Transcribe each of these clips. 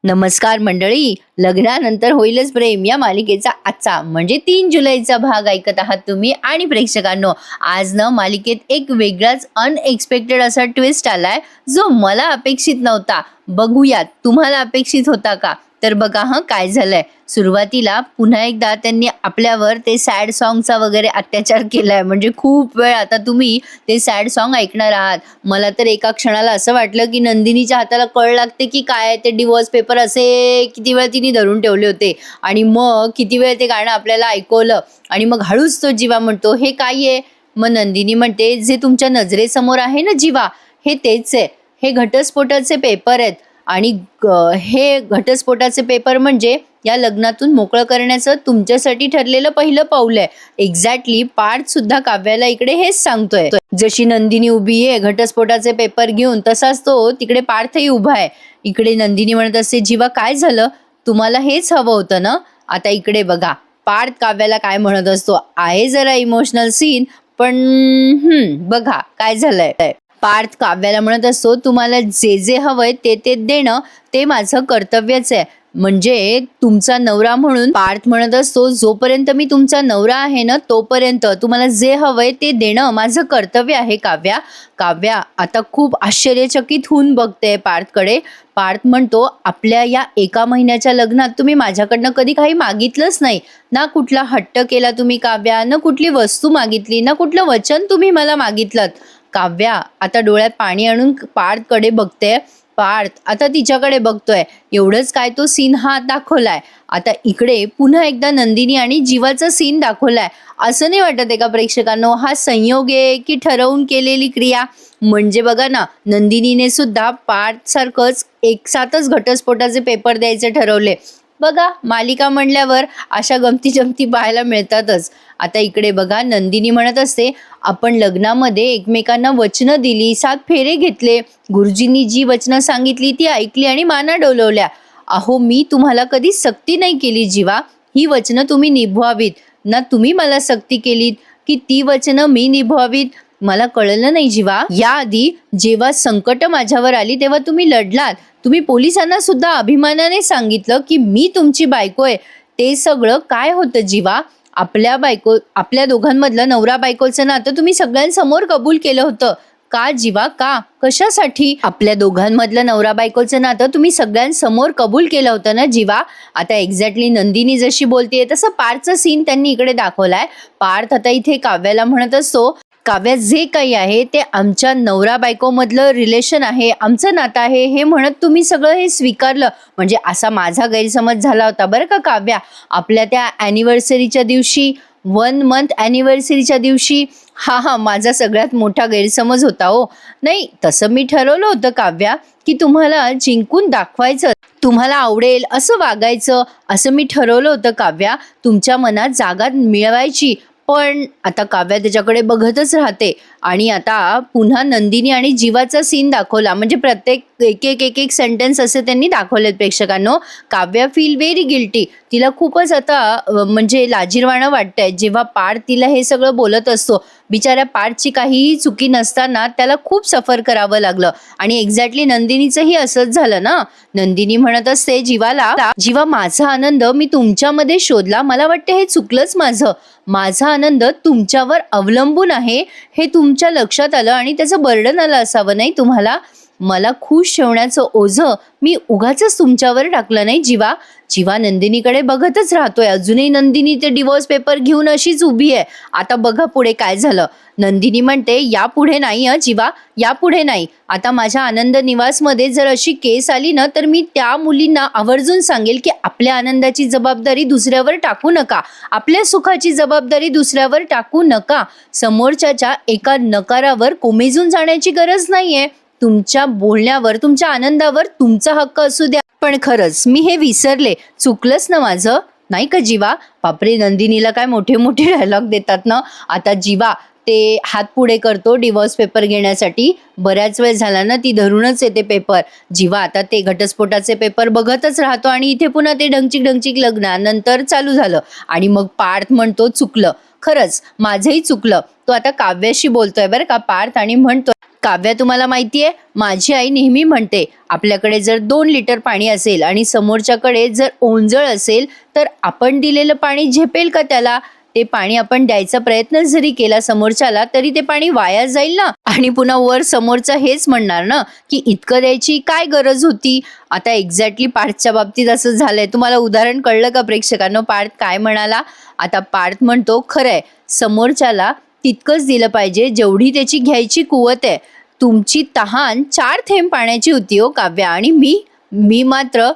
नमस्कार मंडळी. लग्नानंतर होईलच प्रेम या मालिकेचा आजचा म्हणजे 3 जुलैचा भाग ऐकत आहात तुम्ही. आणि प्रेक्षकांनो, आज न मालिकेत एक वेगळाच अनएक्सपेक्टेड असा ट्विस्ट आलाय जो मला अपेक्षित नव्हता. बघूयात तुम्हाला अपेक्षित होता का? तर बघा काय झालंय. सुरुवातीला पुन्हा एकदा त्यांनी आपल्यावर ते सॅड सॉन्गचा वगैरे अत्याचार केलाय. म्हणजे खूप वेळ आता तुम्ही ते सॅड सॉन्ग ऐकणार आहात. मला तर एका क्षणाला असं वाटलं की नंदिनीच्या हाताला कळ लागते की काय ते डिवोर्स पेपर असे किती वेळ तिने धरून ठेवले होते. आणि मग किती वेळ ते गाणं आपल्याला ऐकवलं आणि मग हळूच तो जीवा म्हणतो हे काय आहे. मग नंदिनी म्हणते जे तुमच्या नजरेसमोर आहे ना जीवा, हे तेच आहे. हे घटस्फोटाचे पेपर आहेत. आणि हे घटस्फोटाचे पेपर म्हणजे या लग्नातून मोकळं करण्याचं तुमच्यासाठी ठरलेलं पहिलं पाऊल आहे. एक्झॅक्टली पार्थ सुद्धा काव्याला इकडे हेच सांगतोय. जशी नंदिनी उभी आहे घटस्फोटाचे पेपर घेऊन, तसाच तो तिकडे पार्थही उभा आहे. इकडे नंदिनी म्हणत असते जीवा काय झालं, तुम्हाला हेच हवं होतं ना. आता इकडे बघा पार्थ काव्याला काय म्हणत असतो. आहे जरा इमोशनल सीन, पण बघा काय झालंय. पार्थ काव्याला म्हणत असतो तुम्हाला जे जे हवंय ते ते देणं ते माझं कर्तव्यच आहे. म्हणजे तुमचा नवरा म्हणून पार्थ म्हणत असतो जोपर्यंत मी तुमचा नवरा आहे ना तोपर्यंत तुम्हाला जे हवंय ते देणं माझं कर्तव्य आहे काव्या. काव्या आता खूप आश्चर्यचकित होऊन बघते पार्थकडे. पार्थ म्हणतो आपल्या या एका महिन्याच्या लग्नात तुम्ही माझ्याकडनं कधी काही मागितलंच नाही ना. कुठला हट्ट केला तुम्ही काव्या, न कुठली वस्तू मागितली, ना कुठलं वचन तुम्ही मला मागितलं. काव्या आता डोळ्यात पाणी आणून पार्थकडे बघते. पार्थ आता तिच्याकडे बघतोय. एवढंच काय तो सीन हा दाखवलाय. आता इकडे पुन्हा एकदा नंदिनी आणि जीवाचा सीन दाखवलाय. असं नाही वाटत एका प्रेक्षकांनो हा संयोग आहे की ठरवून केलेली क्रिया. म्हणजे बघा ना, नंदिनीने सुद्धा पार्थ सारखंच एक साथच घटस्फोटाचे पेपर द्यायचे ठरवले. बघा मालिका म्हणल्यावर अशा गमती जमती पाहायला मिळतातच. आता इकडे बघा नंदिनी म्हणत असते आपण लग्नामध्ये एकमेकांना वचनं दिली, 7 फेरे घेतले, गुरुजींनी जी वचनं सांगितली ती ऐकली आणि माना डोलवल्या. अहो मी तुम्हाला कधी सक्ती नाही केली जीवा. ही वचनं तुम्ही निभवावीत ना. तुम्ही मला सक्ती केलीत की ती वचनं मी निभवावीत. मला कळलं नाही जीवा. याआधी जेव्हा संकट माझ्यावर आली तेव्हा तुम्ही लढलात. तुम्ही पोलिसांना सुद्धा अभिमानाने सांगितलं की मी तुमची बायको आहे. ते सगळं काय होतं जीवा. आपल्या दोघांमधलं नवरा बायकोचं नातं तुम्ही सगळ्यांसमोर कबूल केलं होतं. का जीवा, का, कशासाठी आपल्या दोघांमधलं नवरा बायकोचं नातं तुम्ही सगळ्यांसमोर कबूल केलं होतं ना जीवा. आता एक्झॅक्टली नंदिनी जशी बोलतेय तसं पार्थचं सीन त्यांनी इकडे दाखवलाय. पार्थ आता इथे काव्याला म्हणत असतो काव्या जे काही आहे ते आमच्या नवरा बायको मधलं रिलेशन आहे, आमचं नातं आहे हे म्हणत तुम्ही सगळं हे स्वीकारलं. म्हणजे असा माझा गैरसमज झाला होता बरं का काव्या. आपल्या त्या ॲनिव्हर्सरीच्या दिवशी 1 मंथ ॲनिव्हर्सरीच्या दिवशी हा माझा सगळ्यात मोठा गैरसमज होता हो. नाही तसं मी ठरवलं होतं काव्या की तुम्हाला जिंकून दाखवायचं, तुम्हाला आवडेल असं वागायचं, असं मी ठरवलं होतं काव्या. तुमच्या मनात जागा मिळवायची. पण आता काव्या त्याच्याकडे बघतच राहते. आणि आता पुन्हा नंदिनी आणि जीवाचा सीन दाखवला. म्हणजे प्रत्येक एक सेंटेन्स असे त्यांनी दाखवलेत प्रेक्षकांनो. Kavya feel very guilty. तिला खूपच आता म्हणजे लाजिरवाणं वाटतंय जेव्हा पार्थ तिला हे सगळं बोलत असतो. बिचाऱ्या पार्थची काहीही चुकी नसताना त्याला खूप सफर करावं लागलं. आणि एक्झॅक्टली नंदिनीचंही असंच झालं ना. नंदिनी म्हणत असते जीवाला जीवा माझा आनंद मी तुमच्यामध्ये शोधला. मला वाटतं हे चुकलंच माझं. माझा आनंद तुमच्यावर अवलंबून आहे हे तुमच्या लक्षात आलं आणि त्याचं बर्डन आलं असावं नाही तुम्हाला. मला खुश ठेवण्याचं ओझं मी उगाचच तुमच्यावर टाकलं नाही जीवा. जीवा नंदिनीकडे बघतच राहतोय. अजूनही नंदिनी ते डिवोर्स पेपर घेऊन अशीच उभी आहे. आता बघा पुढे काय झालं. नंदिनी म्हणते यापुढे नाही जीवा, यापुढे नाही. आता माझ्या आनंद निवासमध्ये जर अशी केस आली ना तर मी त्या मुलींना आवर्जून सांगेल की आपल्या आनंदाची जबाबदारी दुसऱ्यावर टाकू नका, आपल्या सुखाची जबाबदारी दुसऱ्यावर टाकू नका. समोरच्याच्या एका नकारावर कोमेजून जाण्याची गरज नाहीये. तुमच्या बोलण्यावर, तुमच्या आनंदावर तुमचा हक्क असू द्या. पण खरंच मी हे विसरले, चुकलंच ना माझं, नाही का जीवा. बापरे, नंदिनीला काय मोठे मोठे डायलॉग देतात ना. आता जीवा ते हात पुढे करतो डिवोर्स पेपर घेण्यासाठी. बऱ्याच वेळ झाला ना ती धरूनच येते पेपर. जीवा आता ते घटस्फोटाचे पेपर बघतच राहतो. आणि इथे पुन्हा ते ढंगचिक लग्नानंतर चालू झालं. आणि मग पार्थ म्हणतो चुकलं, खरंच माझंही चुकलं. तो आता काव्याशी बोलतोय बरं का पार्थ आणि म्हणतोय काव्या, तुम्हाला माहितीये, माझी आई नेहमी म्हणते, आपल्याकडे जर 2 लिटर पाणी असेल आणि समोरच्याकडे जर ओंजळ असेल तर आपण दिलेलं पाणी झेपेल का त्याला? ते पाणी आपण द्यायचा प्रयत्न जरी केला समोरच्याला तरी ते पाणी वाया जाईल ना. आणि पुन्हा वर समोरचा हेच म्हणणार ना की इतकं द्यायची काय गरज होती. आता एक्झॅक्टली पार्थच्या बाबतीत असं झालंय. तुम्हाला उदाहरण कळलं का प्रेक्षकांनो? पार्थ काय म्हणाला? आता पार्थ म्हणतो, खरंय, समोरच्याला तितकंच दिलं पाहिजे जेवढी त्याची घ्यायची कुवत आहे. तुमची तहान 4 थेंब पाण्याची होती हो काव्या, आणि मी मात्र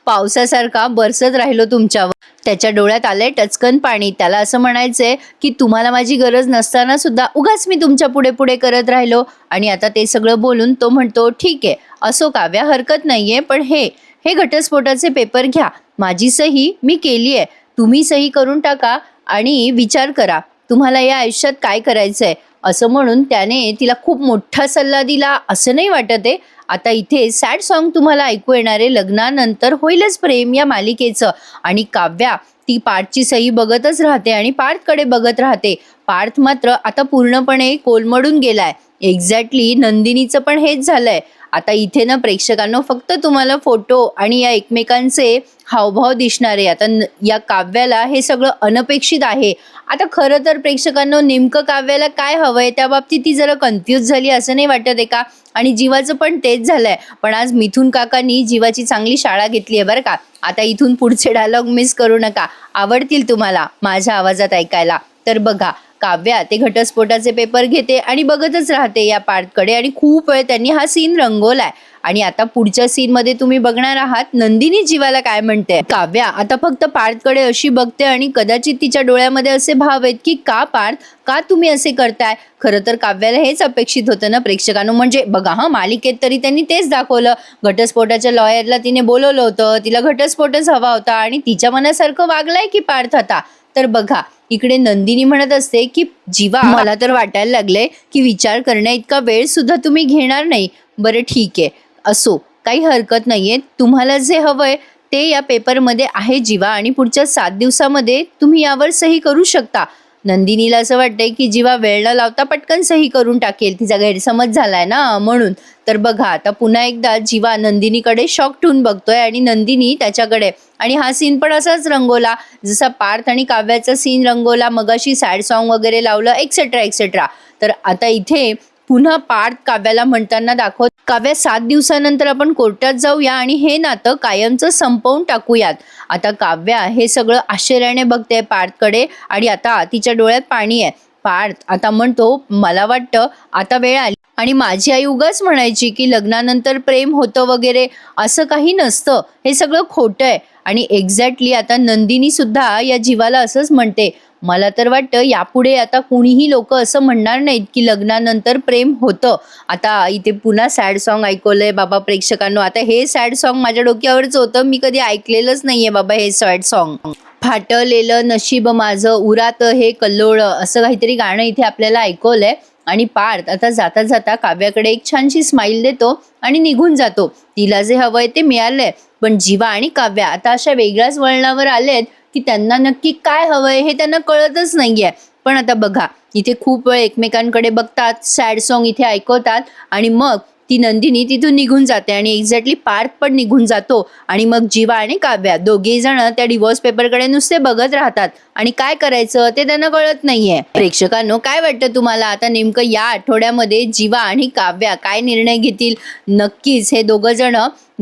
पावसासारखा बरसत राहिलो तुमच्यावर. त्याच्या डोळ्यात आलंय टचकन पाणी. त्याला असं म्हणायचंय की तुम्हाला माझी गरज नसताना सुद्धा उगाच मी तुमच्या पुढे पुढे करत राहिलो. आणि आता ते सगळं बोलून तो म्हणतो, ठीक आहे, असो काव्या, हरकत नाहीये, पण हे घटस्फोटाचे पेपर घ्या. माझी सही मी केली आहे, तुम्ही सही करून टाका आणि विचार करा तुम्हाला या आयुष्यात काय करायचंय. असं म्हणून त्याने तिला खूप मोठा सल्ला दिला असं नाही वाटत आहे. आता इथे सॅड सॉन्ग तुम्हाला ऐकू येणार आहे लग्नानंतर होईलच प्रेम या मालिकेचं. आणि काव्या ती पार्थची सही बघतच राहते आणि पार्थकडे बघत राहते. पार्थ मात्र आता पूर्णपणे कोलमडून गेलाय. एक्झॅक्टली नंदिनीचं पण हेच झालंय. आता इथे ना प्रेक्षकांनो फक्त तुम्हाला फोटो आणि या एकमेकांचे हावभाव दिसणारे. आता या काव्याला हे सगळं अनपेक्षित आहे. आता खरं तर प्रेक्षकांनो नेमकं काव्याला काय हवंय त्या बाबतीत ती जरा कन्फ्यूज झाली असं नाही वाटत आहे का? आणि जीवाचं पण तेच झालंय. पण आज मिथुन काकांनी जीवाची चांगली शाळा घेतली आहे बरं का. आता इथून पुढचे डायलॉग मिस करू नका, आवडतील तुम्हाला माझ्या आवाजात ऐकायला. तर बघा, काव्या ते घटस्फोटाचे पेपर घेते आणि बघतच राहते या पार्थकडे. आणि खूप वेळ त्यांनी हा सीन रंगवलाय. आणि आता पुढच्या सीन मध्ये तुम्ही बघणार आहात नंदिनी जीवाला काय म्हणते. काव्या आता फक्त पार्थकडे अशी बघते आणि कदाचित तिच्या डोळ्यामध्ये असे भाव आहेत की का पार्थ, का तुम्ही असे करताय. खरं तर काव्याला हेच अपेक्षित होतं ना प्रेक्षकांनो. म्हणजे बघा, मालिकेत तरी त्यांनी तेच दाखवलं. घटस्फोटाच्या लॉयरला तिने बोलवलं होतं, तिला घटस्फोटच हवा होता आणि तिच्या मनासारखं वागलाय की पार्थ आता. तर बघा, इकडे नंदिनी म्हणत असते की जीवा, मला तर वाटायला लागले की विचार करण्या इतका वेळ सुद्धा तुम्ही घेणार नाही. बरं ठीक आहे, असो, काही हरकत नाहीये. तुम्हाला जे हवंय ते या पेपरमध्ये आहे जीवा, आणि पुढच्या 7 दिवसामध्ये तुम्ही यावर सही करू शकता. नंदिनीला असं वाटतंय की जीवा वेळ न लावता पटकन सही करून टाकेल, तिचा गैरसमज झालाय ना म्हणून. तर बघा, आता पुन्हा एकदा जीवा नंदिनीकडे शॉक ठेवून बघतोय आणि नंदिनी त्याच्याकडे. आणि हा सीन पण असाच रंगवला जसा पार्थ आणि काव्याचा सीन रंगवला. मगाशी सॅड सॉन्ग वगैरे लावलं, एक्सेट्रा एक्सेट्रा. तर आता इथे पुन्हा पार्थ काव्याला म्हणताना दाखवत, काव्या 7 दिवसानंतर आपण कोर्टात जाऊया आणि हे नातं कायमचं संपवून टाकूयात. आता काव्या हे सगळं आश्चर्याने बघते पार्थकडे आणि आता तिच्या डोळ्यात पाणी आहे. पार्थ आता म्हणतो, मला वाटतं आता वेळ आली. आणि माझी आई उगाच म्हणायची की लग्नानंतर प्रेम होतं वगैरे, असं काही नसतं, हे सगळं खोटं आहे. आणि एक्झॅक्टली आता नंदिनी सुद्धा या जीवाला असंच म्हणते. मला तर वाटतं यापुढे आता कुणीही लोक असं म्हणणार नाहीत की लग्नानंतर प्रेम होतं. आता इथे पुन्हा सॅड सॉन्ग ऐकवलंय बाबा प्रेक्षकांनो. आता हे सॅड सॉन्ग माझ्या डोक्यावरच होतं, मी कधी ऐकलेलंच नाहीये बाबा हे सॅड सॉन्ग. फाटलेलं नशीब माझं उरात हे कल्लोळ, असं काहीतरी गाणं इथे आपल्याला ऐकवलंय. आणि पार्थ आता जाता जाता काव्याकडे एक छानशी स्माइल देतो आणि निघून जातो. तिला जे हवंय ते मिळालंय. पण जीवा आणि काव्या आता अशा वेगळ्याच वळणावर आलेत की त्यांना नक्की काय हवंय हे त्यांना कळतच नाहीये. पण आता बघा, इथे खूप वेळ एकमेकांकडे बघतात, सॅड सॉन्ग इथे ऐकवतात आणि मग ती नंदिनी तिथून निघून जाते आणि एक्झॅक्टली पार्थ पण निघून जातो. आणि मग जीवा आणि काव्या दोघेही जण त्या डिवोर्स पेपरकडे नुसते बघत राहतात आणि काय करायचं ते त्यांना कळत नाहीये. प्रेक्षकांनो, काय वाटतं तुम्हाला आता नेमकं या आठवड्यामध्ये जीवा आणि काव्या काय निर्णय घेतील? नक्कीच हे दोघं जण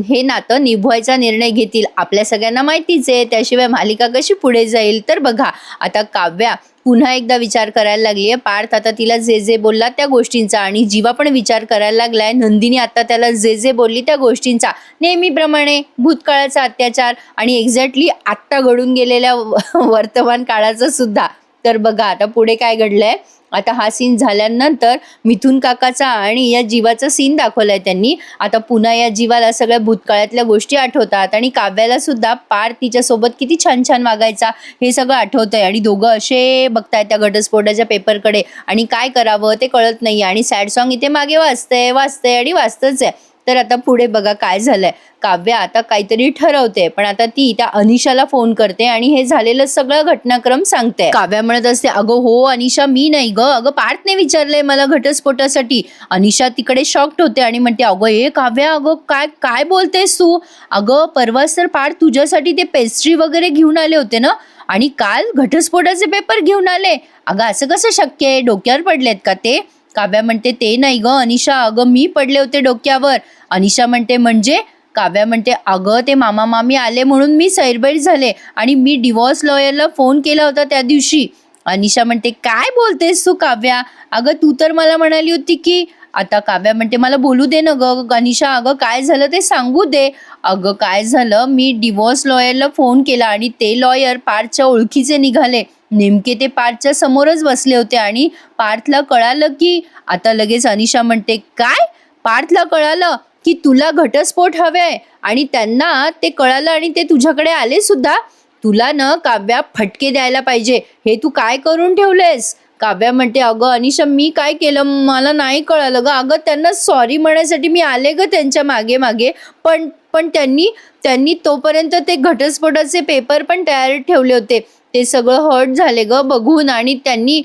हे नातं निभवायचा निर्णय घेतील. आपल्या सगळ्यांना माहितीच आहे, त्याशिवाय मालिका कशी पुढे जाईल. तर बघा, आता काव्या पुन्हा एकदा विचार करायला लागली आहे. पार्थ आता तिला जे जे बोलला त्या गोष्टींचा, आणि जीवा पण विचार करायला लागलाय नंदिनी आता त्याला जे जे बोलली त्या गोष्टींचा. नेहमीप्रमाणे भूतकाळाचा अत्याचार आणि एक्झॅक्टली आत्ता घडून गेलेल्या वर्तमान काळाचा सुद्धा. तर बघा आता पुढे काय घडलंय. आता हा सीन झाल्यानंतर मिथुन काकाचा आणि या जीवाचा सीन दाखवलाय त्यांनी. आता पुन्हा या जीवाला सगळ्या भूतकाळातल्या गोष्टी आठवतात आणि काव्याला सुद्धा पार्थ तिच्यासोबत किती छान छान वागायचा हे सगळं आठवतंय. आणि दोघं असे बघतायत त्या घटस्फोटाच्या पेपरकडे आणि काय करावं ते कळत नाही. आणि सॅड सॉन्ग इथे मागे वाजतंय आणि वाजतंच आहे. तर आता पुढे बघा काय झालंय. काव्या आता काहीतरी ठरवते, पण आता ती त्या अनिशाला फोन करते आणि हे झालेलं सगळं घटनाक्रम सांगते. काव्या म्हणत असते, अगं हो अनिशा, मी नाही ग, अगं पार्थने विचारलंय मला घटस्फोटासाठी. अनिशा तिकडे शॉक्ड होते आणि म्हणते, अगं हे काव्या, अगं काय काय बोलतेस तू? अगं परवाच तर पार्थ तुझ्यासाठी ते पेस्ट्री वगैरे घेऊन आले होते ना, आणि काल घटस्फोटाचे पेपर घेऊन आले. अगं असं कसं शक्य आहे? डोक्यावर पडलेत का ते? काव्या म्हणते, ते नाही ग अनिशा, अगं मी पडले होते डोक्यावर. अनिशा म्हणते, म्हणजे? काव्या म्हणते, अगं ते मामा मामी आले म्हणून मी सैरभैर झाले आणि मी डिवोर्स लॉयरला फोन केला होता त्या दिवशी. अनिशा म्हणते, काय बोलतेस तू काव्या? अगं तू तर मला म्हणाली होती की. आता काव्या म्हणते, मला बोलू दे ना ग अनिशा, अगं काय झालं ते सांगू दे. अगं काय झालं, मी डिवोर्स लॉयरला फोन केला आणि ते लॉयर पार्थच्या ओळखीचे निघाले. नेमके ते पार्थच्या समोरच बसले होते आणि पार्थला कळालं की. आता लगेच अनिशा म्हणते, काय? पार्थला कळालं की तुला घटस्फोट हवे आणि त्यांना ते कळालं आणि ते तुझ्याकडे आले सुद्धा? तुला ना काव्या फटके द्यायला पाहिजे. हे तू काय करून ठेवलेस? काव्या म्हणते, अगं अनिशा मी काय केलं, मला नाही कळालं ग. अगं त्यांना सॉरी म्हणायसाठी मी आले ग त्यांच्या मागे मागे, पण पण त्यांनी त्यांनी तोपर्यंत ते घटस्फोटाचे पेपर पण तयार ठेवले होते. ते सगळं हर्ट झाले ग बघून आणि त्यांनी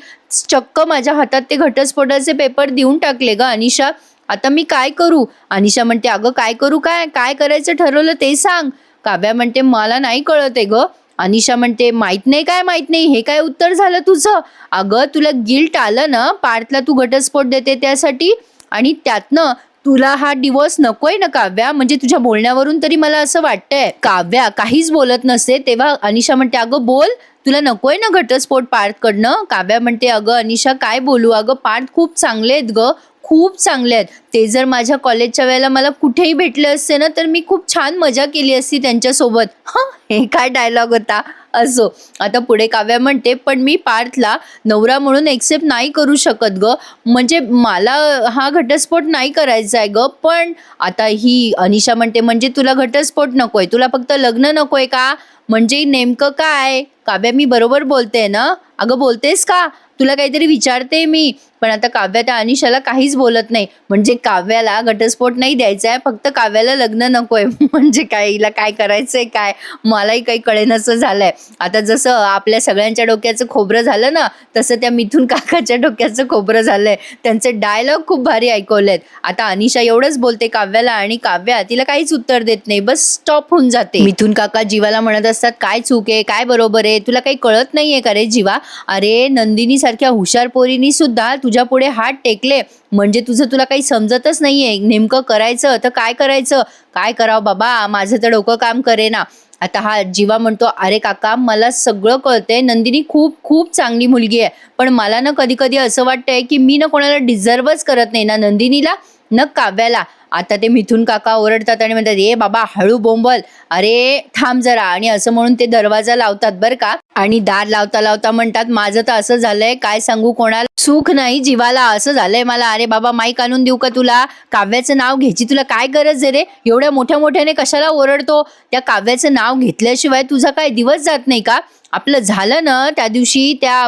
चक्क माझ्या हातात ते घटस्फोटाचे पेपर देऊन टाकले ग अनिशा. आता मी काय करू? अनिशा म्हणते, अगं काय करू, काय काय करायचं ठरवलं ते सांग. काव्या म्हणते, मला नाही कळत आहे ग. अनिशा म्हणते, माहित नाही काय माहित नाही, हे काय उत्तर झालं तुझं? अगं तुला गिल्ट आलं ना पार्थला तू घटस्फोट देते त्यासाठी, आणि त्यातनं तुला हा डिवोर्स नकोय ना काव्या? म्हणजे तुझ्या बोलण्यावरून तरी मला असं वाटतंय. काव्या काहीच बोलत नसते तेव्हा अनिशा म्हणते, अगं बोल, तुला नकोय ना घटस्फोट पार्थकडनं? काव्या म्हणते, अगं अनिशा काय बोलू, अगं पार्थ खूप चांगले आहेत ग, खूप चांगले आहेत. ते जर माझ्या कॉलेजच्या वेळेला मला कुठेही भेटले असते ना, तर मी खूप छान मजा केली असती त्यांच्यासोबत. हे काय डायलॉग होता? असो. आता पुढे काव्या म्हणते, पण मी पार्थला नवरा म्हणून एक्सेप्ट नाही करू शकत ग. म्हणजे मला हा घटस्फोट नाही करायचा आहे ग. पण आता ही अनिशा म्हणते, म्हणजे तुला घटस्फोट नकोय, तुला फक्त लग्न नकोय का? म्हणजे नेमकं काय? काव्या, मी बरोबर बोलते ना? अगं बोलतेस का? तुला काहीतरी विचारते मी. पण आता काव्या त्या अनिशाला काहीच बोलत नाही. म्हणजे काव्याला घटस्फोट नाही द्यायचा आहे, फक्त काव्याला लग्न नकोय. म्हणजे काय, हिला काय करायचंय काय? मलाही काही कळेनासं झालंय. आता जसं आपल्या सगळ्यांच्या डोक्याचं खोबरं झालं ना, तसं त्या मिथुन काकाच्या डोक्याचं खोबरं झालंय. त्यांचे डायलॉग खूप भारी ऐकवलेत. आता अनिशा एवढंच बोलते काव्याला आणि काव्या तिला काहीच उत्तर देत नाही, बस स्टॉप होऊन जाते. मिथुन काका जीवाला म्हणत असतात, काय चूक आहे, काय बरोबर आहे, तुला काही कळत नाहीये का रे जीवा? अरे नंदिनी सारख्या हुशार पोरीनी सुद्धा तुझ्या पुढे हात टेकले, म्हणजे तुझं तुला काही समजतच नाहीये. नेमकं करायचं तर काय करायचं? काय करावं बाबा, माझं तर डोकं काम करेना. आता हा जीवा म्हणतो, अरे काका मला सगळं कळतंय, नंदिनी खूप खूप चांगली मुलगी आहे, पण मला ना कधी कधी असं वाटतंय की मी ना कोणाला डिझर्वच करत नाही, ना नंदिनीला न काव्याला. आता ते मिथुन काका ओरडतात आणि म्हणतात, ए बाबा हळू बोंबल, अरे थांब जरा. आणि असं म्हणून ते दरवाजा लावतात बरं का, आणि दार लावता लावता म्हणतात, माझं तर असं झालंय काय सांगू कोणाला, सुख नाही जीवाला, असं झालंय मला. अरे बाबा माईक आणून देऊ का तुला? काव्याचं नाव घ्यायची तुला काय गरज आहे रे? एवढ्या मोठ्या मोठ्याने कशाला ओरडतो? त्या काव्याचं नाव घेतल्याशिवाय तुझा काय दिवस जात नाही का? आपलं झालं ना त्या दिवशी त्या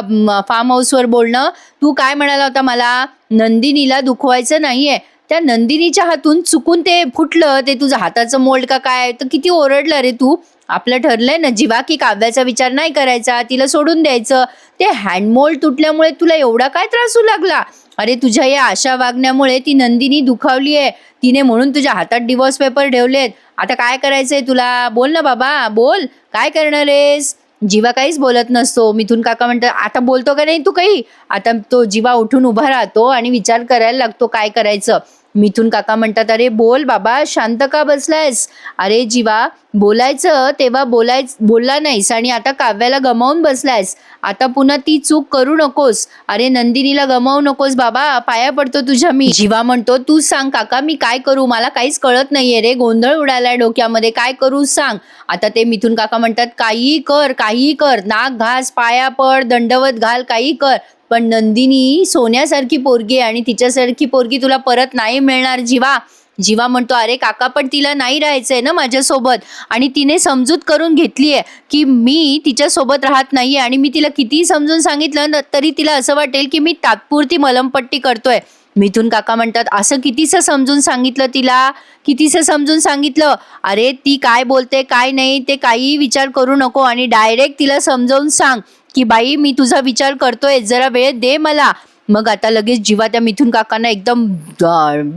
फार्म हाऊसवर बोलणं, तू काय म्हणाला होता मला? नंदिनीला दुखवायचं नाहीये. त्या नंदिनीच्या हातून चुकून ते फुटलं, ते तुझं हाताचं मोल्ड का काय, तर किती ओरडला रे तू. आपलं ठरलंय ना जीवा की काव्याचा विचार नाही करायचा, तिला सोडून द्यायचं. ते हँडमोल्ड तुटल्यामुळे तुला एवढा काय त्रास होऊ लागला? अरे तुझ्या या अशा वागण्यामुळे ती नंदिनी दुखावली आहे, तिने म्हणून तुझ्या हातात डिवोर्स पेपर ठेवलेत. आता काय करायचंय तुला? बोल ना बाबा बोल, काय करणार आहेस? जीवा काहीच बोलत नसतो. मिथुन काका म्हणतात, आता बोलतो का नाही तू काही? आता तो जीवा उठून उभा राहतो आणि विचार करायला लागतो काय करायचं. मिथुन काका म्हणतात, अरे बोल बाबा, शांत का बसलायस? अरे जीवा, बोलायचं तेव्हा बोलला नाहीस आणि आता काव्याला गमावून बसलायस. आता पुन्हा ती चूक करू नकोस. अरे नंदिनीला गमावू नकोस बाबा, पाया पडतो तुझ्या मी. जीवा म्हणतो, तू सांग काका मी काय करू, मला काहीच कळत नाहीये रे, गोंधळ उडालाय डोक्यामध्ये, काय करू सांग. आता ते मिथुन काका म्हणतात, काहीही कर, काहीही कर, नाक घास, पाया पड, दंडवत घाल, काही कर, पण नंदिनी सोन्यासारखी पोरगी आहे आणि तिच्यासारखी पोरगी तुला परत नाही मिळणार जीवा. जीवा म्हणतो, अरे काका पण तिला नाही राहायचंय ना माझ्यासोबत, आणि तिने समजूत करून घेतलीये की मी तिच्यासोबत राहत नाहीये, आणि मी तिला कितीही समजून सांगितलं तरी तिला असं वाटेल की मी तात्पुरती मलमपट्टी करतोय. मिथुन काका म्हणतात, असं कितीसं समजून सांगितलं तिला, कितीसं समजून सांगितलं. अरे ती काय बोलते काय नाही ते काहीही विचार करू नको आणि डायरेक्ट तिला समजावून सांग की बाई मी तुझा विचार करतोय, जरा वेळ दे मला. मग आता लगेच जीवा त्या मिथुन काकांना एकदम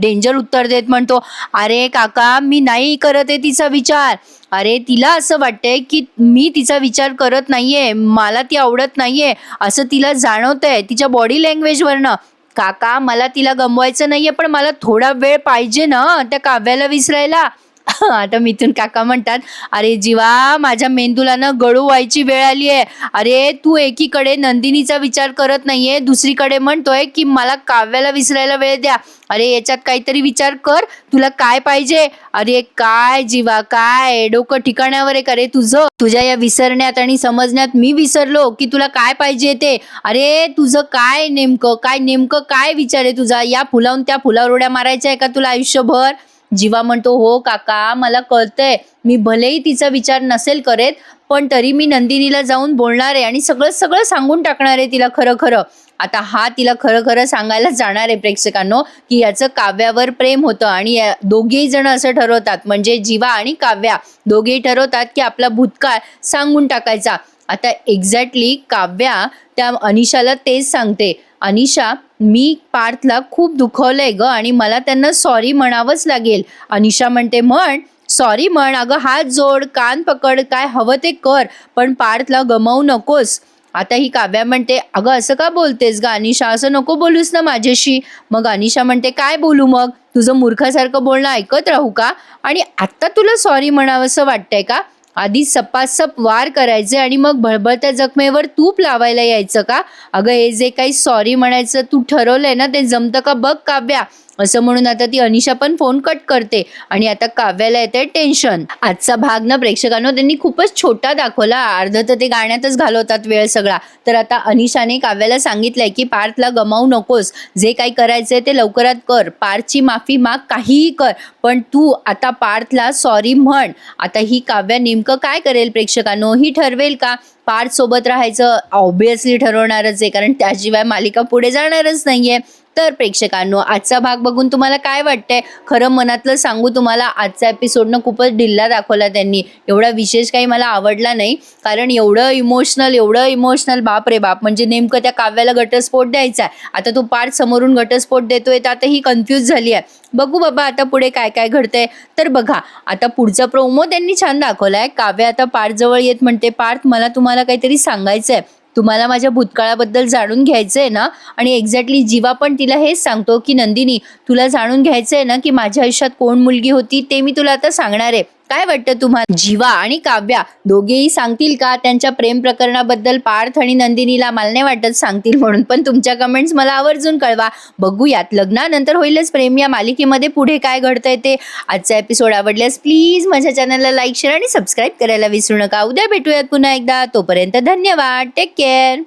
डेंजर उत्तर देत म्हणतो, अरे काका मी नाही करत आहे तिचा विचार. अरे तिला असं वाटतंय की मी तिचा विचार करत नाहीये, मला ती आवडत नाहीये असं तिला जाणवतंय तिच्या बॉडी लँग्वेजवरनं. काका मला तिला गमवायचं नाहीये, पण मला थोडा वेळ पाहिजे ना त्या काव्याला विसरायला. आता मिथुन काका म्हणतात, अरे जीवा माझ्या मेंदूला ना गळू व्हायची वेळ आली आहे. अरे तू एकीकडे नंदिनीचा विचार करत नाहीये, दुसरीकडे म्हणतोय की मला काव्याला विसरायला वेळ द्या. अरे याच्यात काहीतरी विचार कर, तुला काय पाहिजे. अरे काय जीवा काय डोकं ठिकाणावर आहे का रे तुझं. तुझ्या या विसरण्यात आणि समजण्यात मी विसरलो की तुला काय पाहिजे ते. अरे तुझं काय नेमकं काय विचार आहे तुझा. या फुलावून त्या फुलावर उड्या मारायच्या आहे का तुला आयुष्यभर. जीवा म्हणतो, हो काका मला कळतंय, मी भलेही तिचा विचार नसेल करेत पण तरी मी नंदिनीला जाऊन बोलणार आहे आणि सगळं सांगून टाकणार आहे तिला खरं. आता हा तिला खरं सांगायला जाणार आहे प्रेक्षकांनो की याचं काव्यावर प्रेम होतं आणि दोघेही जण असं ठरवतात, म्हणजे जीवा आणि काव्या दोघेही ठरवतात की आपला भूतकाळ सांगून टाकायचा. आता एक्झॅक्टली काव्या त्या अनिशाला तेच सांगते, अनिशा मी पार्थला खूप दुखवलंय ग आणि मला त्यांना सॉरी म्हणावंच लागेल. अनिशा म्हणते, म्हण सॉरी म्हण, अगं हात जोड कान पकड काय हवं ते कर पण पार्थला गमावू नकोस. आता ही काव्या म्हणते, अगं असं का बोलतेस ग अनिशा, असं नको बोलूस ना माझ्याशी. मग अनिशा म्हणते, काय बोलू मग, तुझं मूर्खासारखं बोलणं ऐकत राहू का आणि आत्ता तुला सॉरी म्हणावंसं वाटतंय का. आधी सपासप वार करायचे आणि मग भळभळत्या जखमेवर तूप लावायला यायचं का. अगं हे जे काही सॉरी म्हणायचं तू ठरवलंय ना ते जमतं का बघ काव्या. असं म्हणून आता ती अनिशा पण फोन कट करते आणि आता काव्याला येते टेन्शन. आजचा भाग ना प्रेक्षकांनो त्यांनी खूपच छोटा दाखवला, अर्ध तर ते गाण्यातच घालवतात वेळ सगळा. तर आता अनिशाने काव्याला सांगितलंय की पार्थला गमावू नकोस, जे काही करायचंय ते लवकरात कर, पार्थची माफी माग, काहीही कर पण तू आता पार्थला सॉरी म्हण. आता ही काव्या नेमकं काय करेल प्रेक्षकांनो, ही ठरवेल का पार्थ सोबत राहायचं. ऑब्विसली ठरवणारच आहे, कारण त्याशिवाय मालिका पुढे जाणारच नाहीये. तर प्रेक्षकांनो आजचा भाग बघून तुम्हाला काय वाटतंय, खरं मनातलं सांगू तुम्हाला आजचा एपिसोडनं खूपच ढिल्ला दाखवला त्यांनी. एवढा विशेष काही मला आवडला नाही, कारण एवढं इमोशनल बाप रे बाप, म्हणजे नेमकं त्या काव्याला घटस्फोट द्यायचा आहे. आता तो पार्थ समोरून घटस्फोट देतोय तर आता ही कन्फ्यूज झाली आहे. बघू बाबा आता पुढे काय काय घडतंय. तर बघा आता पुढचा प्रोमो त्यांनी छान दाखवलाय. काव्या आता पार्थ जवळ येत म्हणते, पार्थ मला तुम्हाला काहीतरी सांगायचंय, तुम्हाला माझ्या भूतकाळाबद्दल जाणून घ्यायचंय ना. आणि एक्झॅक्टली जीवा पण तिला हेच सांगतो की नंदिनी तुला जाणून घ्यायचंय ना की माझ्या आयुष्यात कोण मुलगी होती ते मी तुला आता सांगणार आहे. काय वाटतं तुम्हाला. जीवा आणि काव्या दोघेही सांगतील का त्यांच्या प्रेम प्रकरणाबद्दल पार्थ आणि नंदिनीला. मला नाही वाटत सांगतील म्हणून, पण तुमच्या कमेंट्स मला आवर्जून कळवा. बघूयात लग्नानंतर होईलच प्रेम या मालिकेमध्ये पुढे काय घडतंय ते. आजचा एपिसोड आवडल्यास प्लीज माझ्या चॅनलला लाईक शेअर आणि सबस्क्राईब करायला विसरू नका. उद्या भेटूयात पुन्हा एकदा, तोपर्यंत धन्यवाद, टेक केअर.